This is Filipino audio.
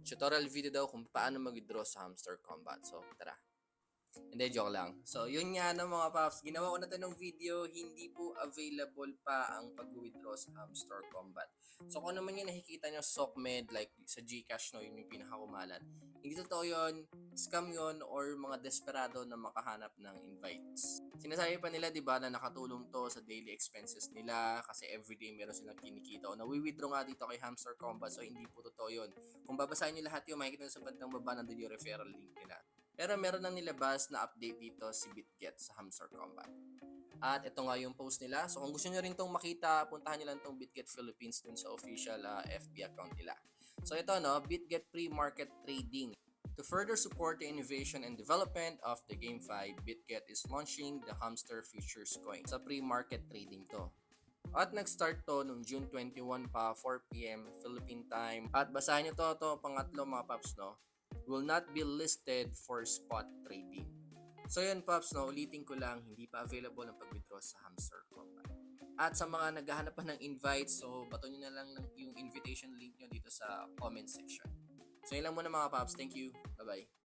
tutorial video daw kung paano mag-withdraw sa Hamster Combat. So, tara. Hindi, joke lang. So, yun nga no mga paps. Ginawa ko na to ng video. Hindi po available pa ang pag-withdraw sa Hamster Combat. So, kung naman yung nakikita nyo SOCMED, like sa GCash, no, yun yung pinakakumalan. Hindi totoo yun. Scam yun or mga desperado na makahanap ng invites. Sinasabi pa nila, di ba, na nakatulong to sa daily expenses nila kasi everyday meron silang kinikita o nawi-withdraw nga dito kay Hamster Combat. So, hindi po totoo yun. Kung babasahin nyo lahat yun, makikita nyo sa bandang baba nandun yung referral link nila. Pero meron nang nilabas na update dito si BitGet sa Hamster Combat. At ito nga yung post nila. So kung gusto nyo rin itong makita, puntahan nyo lang itong BitGet Philippines dun sa official FB account nila. So ito no, BitGet Pre-Market Trading. To further support the innovation and development of the GameFi, BitGet is launching the Hamster Futures Coin. Sa pre-market trading to. At nag-start to noong June 21 pa, 4 p.m. Philippine time. At basahin nyo to pangatlo mga paps no. Will not be listed for spot trading. So yun paps no, ulitin ko lang, hindi pa available ang pag-withdraw sa Hamster Combat. At sa mga naghahanap pa ng invite, so bato nyo na lang yung invitation link nyo dito sa comment section. So yun lang muna mga paps, thank you, bye bye.